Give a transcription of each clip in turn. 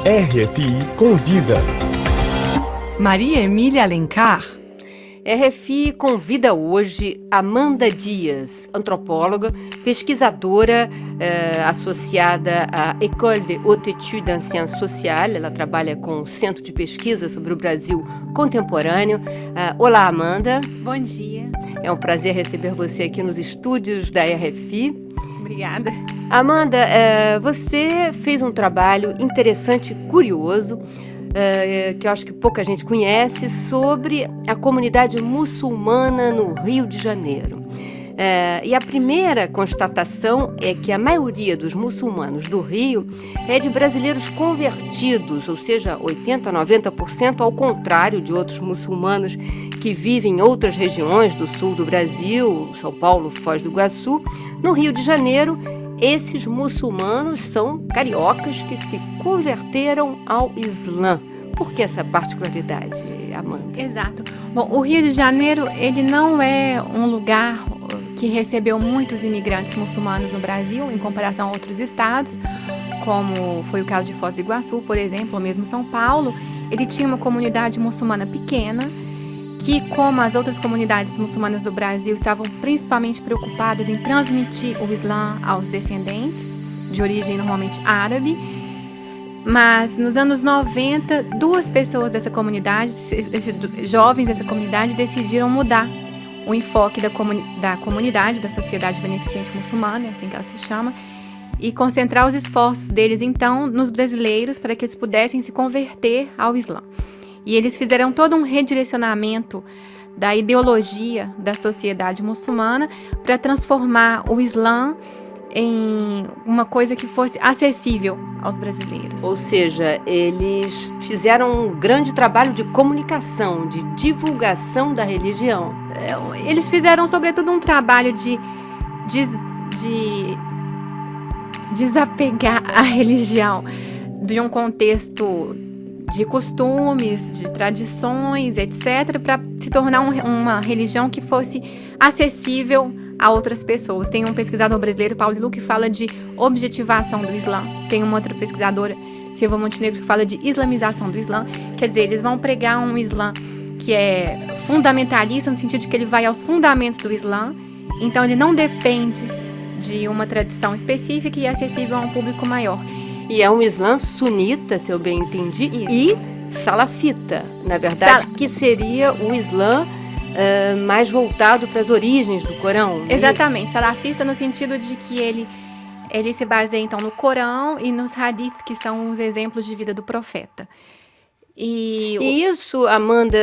RFI Convida. Maria Emília Alencar. RFI convida hoje Amanda Dias, antropóloga, pesquisadora associada à École de Haute Étude en Sciences Sociales. Ela trabalha com o Centro de Pesquisa sobre o Brasil Contemporâneo. Olá, Amanda. Bom dia. É um prazer receber você aqui nos estúdios da RFI. Obrigada. Amanda, você fez um trabalho interessante e curioso, que eu acho que pouca gente conhece, sobre a comunidade muçulmana no Rio de Janeiro. E a primeira constatação é que a maioria dos muçulmanos do Rio é de brasileiros convertidos, ou seja, 80% a 90%, ao contrário de outros muçulmanos que vivem em outras regiões do sul do Brasil, São Paulo, Foz do Iguaçu. No Rio de Janeiro, esses muçulmanos são cariocas que se converteram ao Islã. Por que essa particularidade, Amanda? Exato. Bom, o Rio de Janeiro, ele não é um lugar que recebeu muitos imigrantes muçulmanos no Brasil, em comparação a outros estados, como foi o caso de Foz do Iguaçu, por exemplo, ou mesmo São Paulo. Ele tinha uma comunidade muçulmana pequena, que, como as outras comunidades muçulmanas do Brasil, estavam principalmente preocupadas em transmitir o Islã aos descendentes, de origem normalmente árabe. Mas nos anos 90, duas pessoas dessa comunidade, jovens dessa comunidade, decidiram mudar o enfoque da comunidade, da Sociedade Beneficente Muçulmana, é assim que ela se chama, e concentrar os esforços deles, então, nos brasileiros, para que eles pudessem se converter ao Islã. E eles fizeram todo um redirecionamento da ideologia da sociedade muçulmana para transformar o Islã em uma coisa que fosse acessível aos brasileiros. Ou seja, eles fizeram um grande trabalho de comunicação, de divulgação da religião. Eles fizeram, sobretudo, um trabalho de desapegar a religião de um contexto de costumes, de tradições, etc., para se tornar uma religião que fosse acessível a outras pessoas. Tem um pesquisador brasileiro, Paulo Lu, que fala de objetivação do Islã. Tem uma outra pesquisadora, Silva Montenegro, que fala de islamização do Islã. Quer dizer, eles vão pregar um Islã que é fundamentalista, no sentido de que ele vai aos fundamentos do Islã. Então, ele não depende de uma tradição específica e é acessível a um público maior. E é um Islã sunita, se eu bem entendi, Isso. E salafita, na verdade, que seria o Islã mais voltado para as origens do Corão. Exatamente, salafista no sentido de que ele se baseia, então, no Corão e nos hadith, que são os exemplos de vida do profeta. E isso, Amanda,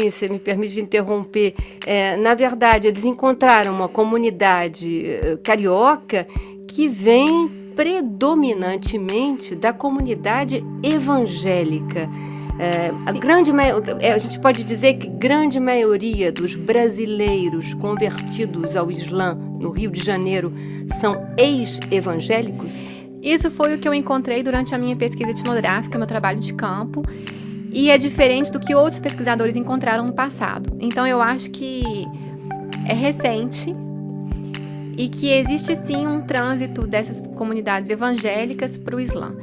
você me permite interromper, na verdade, eles encontraram uma comunidade carioca que vem predominantemente da comunidade evangélica. A gente pode dizer que grande maioria dos brasileiros convertidos ao Islã no Rio de Janeiro são ex-evangélicos? Isso foi o que eu encontrei durante a minha pesquisa etnográfica, meu trabalho de campo, e é diferente do que outros pesquisadores encontraram no passado. Então eu acho que é recente e que existe sim um trânsito dessas comunidades evangélicas para o Islã.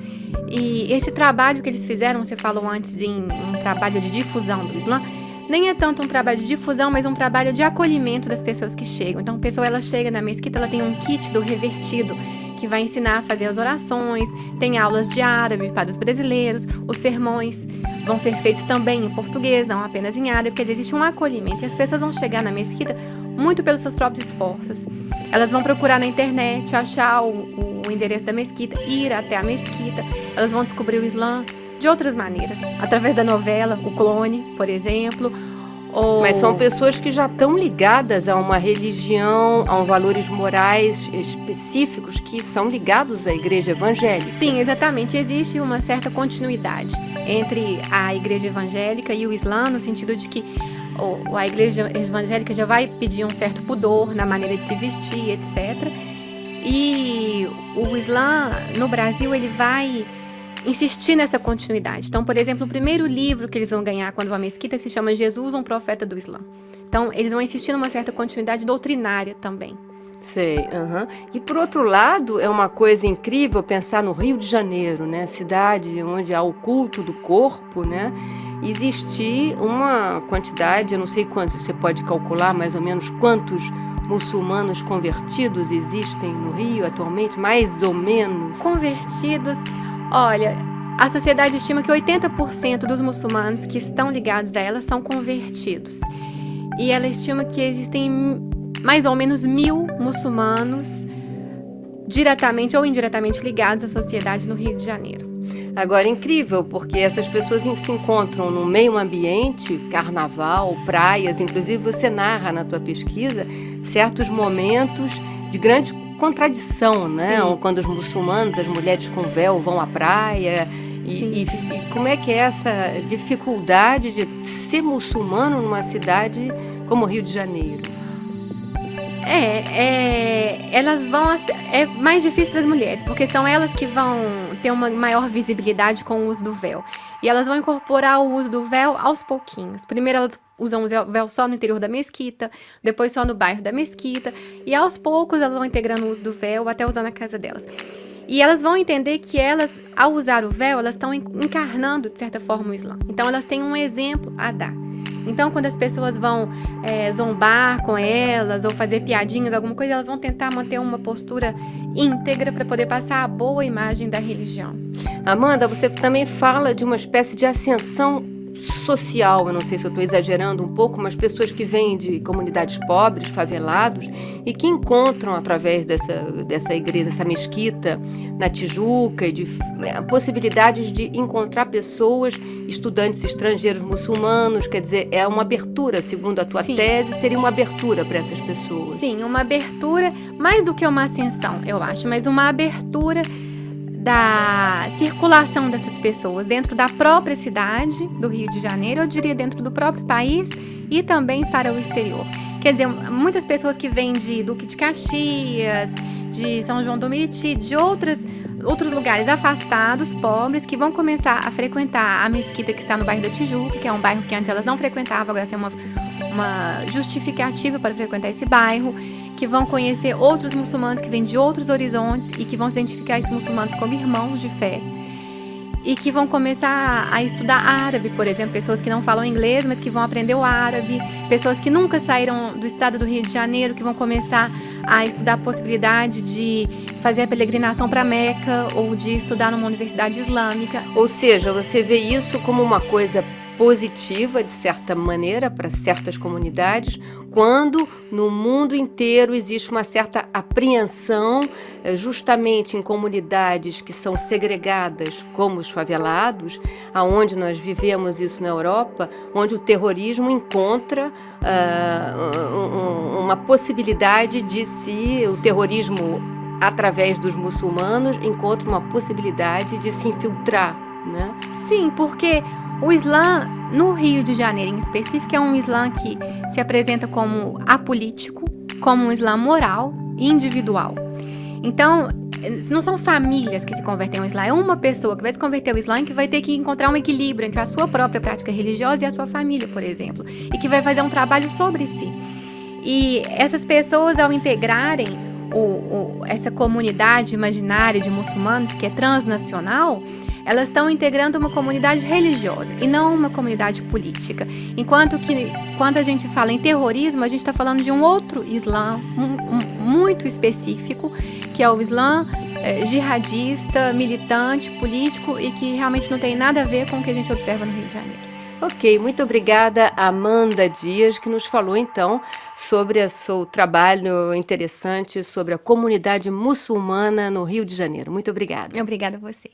E esse trabalho que eles fizeram, você falou antes de um trabalho de difusão do Islã, nem é tanto um trabalho de difusão, mas um trabalho de acolhimento das pessoas que chegam. Então, a pessoa ela chega na mesquita, ela tem um kit do revertido, que vai ensinar a fazer as orações, tem aulas de árabe para os brasileiros, os sermões vão ser feitos também em português, não apenas em árabe, porque existe um acolhimento. E as pessoas vão chegar na mesquita muito pelos seus próprios esforços. Elas vão procurar na internet, achar o endereço da mesquita, ir até a mesquita. Elas vão descobrir o Islã de outras maneiras, através da novela O Clone, por exemplo. Mas são pessoas que já estão ligadas a uma religião, a valores morais específicos que são ligados à igreja evangélica. Sim, exatamente. Existe uma certa continuidade entre a igreja evangélica e o Islã, no sentido de que a igreja evangélica já vai pedir um certo pudor na maneira de se vestir, etc. E o Islã, no Brasil, ele vai insistir nessa continuidade. Então, por exemplo, o primeiro livro que eles vão ganhar quando vão à mesquita se chama Jesus, um profeta do Islã. Então, eles vão insistir numa certa continuidade doutrinária também. Sei, aham. E por outro lado, é uma coisa incrível pensar no Rio de Janeiro, né? Cidade onde há o culto do corpo, né? Existir uma quantidade, eu não sei quantos, você pode calcular mais ou menos quantos muçulmanos convertidos existem no Rio atualmente, mais ou menos. Convertidos, olha, a sociedade estima que 80% dos muçulmanos que estão ligados a ela são convertidos. E ela estima que existem mais ou menos 1.000 muçulmanos diretamente ou indiretamente ligados à sociedade no Rio de Janeiro. Agora, é incrível, porque essas pessoas se encontram no meio ambiente, carnaval, praias, inclusive você narra na tua pesquisa certos momentos de grande contradição, né? Sim. Quando os muçulmanos, as mulheres com véu vão à praia. E como é que é essa dificuldade de ser muçulmano numa cidade como o Rio de Janeiro? Elas vão. É mais difícil para as mulheres, porque são elas que vão ter uma maior visibilidade com o uso do véu. E elas vão incorporar o uso do véu aos pouquinhos. Primeiro elas usam o véu só no interior da mesquita, depois só no bairro da mesquita, e aos poucos elas vão integrando o uso do véu até usar na casa delas. E elas vão entender que elas, ao usar o véu, elas estão encarnando, de certa forma, o Islã. Então elas têm um exemplo a dar. Então, quando as pessoas vão zombar com elas ou fazer piadinhas, alguma coisa, elas vão tentar manter uma postura íntegra para poder passar a boa imagem da religião. Amanda, você também fala de uma espécie de ascensão social, eu não sei se eu estou exagerando um pouco, mas pessoas que vêm de comunidades pobres, favelados, e que encontram através dessa igreja, dessa mesquita na Tijuca, possibilidades de encontrar pessoas, estudantes estrangeiros muçulmanos, quer dizer, é uma abertura, segundo a tua Sim. tese, seria uma abertura para essas pessoas. Sim, uma abertura, mais do que uma ascensão, eu acho, mas uma abertura da circulação dessas pessoas dentro da própria cidade do Rio de Janeiro, eu diria dentro do próprio país e também para o exterior. Quer dizer, muitas pessoas que vêm de Duque de Caxias, de São João do Meriti, de outros lugares afastados, pobres, que vão começar a frequentar a mesquita que está no bairro da Tijuca, que é um bairro que antes elas não frequentavam, agora tem uma justificativa para frequentar esse bairro, que vão conhecer outros muçulmanos que vêm de outros horizontes e que vão se identificar esses muçulmanos como irmãos de fé e que vão começar a estudar árabe, por exemplo, pessoas que não falam inglês, mas que vão aprender o árabe, pessoas que nunca saíram do estado do Rio de Janeiro, que vão começar a estudar a possibilidade de fazer a peregrinação para Meca ou de estudar numa universidade islâmica. Ou seja, você vê isso como uma coisa positiva, de certa maneira, para certas comunidades, quando no mundo inteiro existe uma certa apreensão, justamente em comunidades que são segregadas, como os favelados, aonde nós vivemos isso na Europa, onde o terrorismo encontra uma possibilidade de o terrorismo, através dos muçulmanos, encontra uma possibilidade de se infiltrar, né? Sim, porque o Islã, no Rio de Janeiro em específico, é um Islã que se apresenta como apolítico, como um Islã moral e individual. Então, não são famílias que se convertem ao Islã, é uma pessoa que vai se converter ao Islã que vai ter que encontrar um equilíbrio entre a sua própria prática religiosa e a sua família, por exemplo, e que vai fazer um trabalho sobre si. E essas pessoas, ao integrarem essa comunidade imaginária de muçulmanos, que é transnacional, elas estão integrando uma comunidade religiosa e não uma comunidade política. Enquanto que, quando a gente fala em terrorismo, a gente está falando de um outro Islã muito específico, que é o Islã jihadista, militante, político e que realmente não tem nada a ver com o que a gente observa no Rio de Janeiro. Ok, muito obrigada, Amanda Dias, que nos falou então sobre o seu trabalho interessante sobre a comunidade muçulmana no Rio de Janeiro. Muito obrigada. Obrigada a você.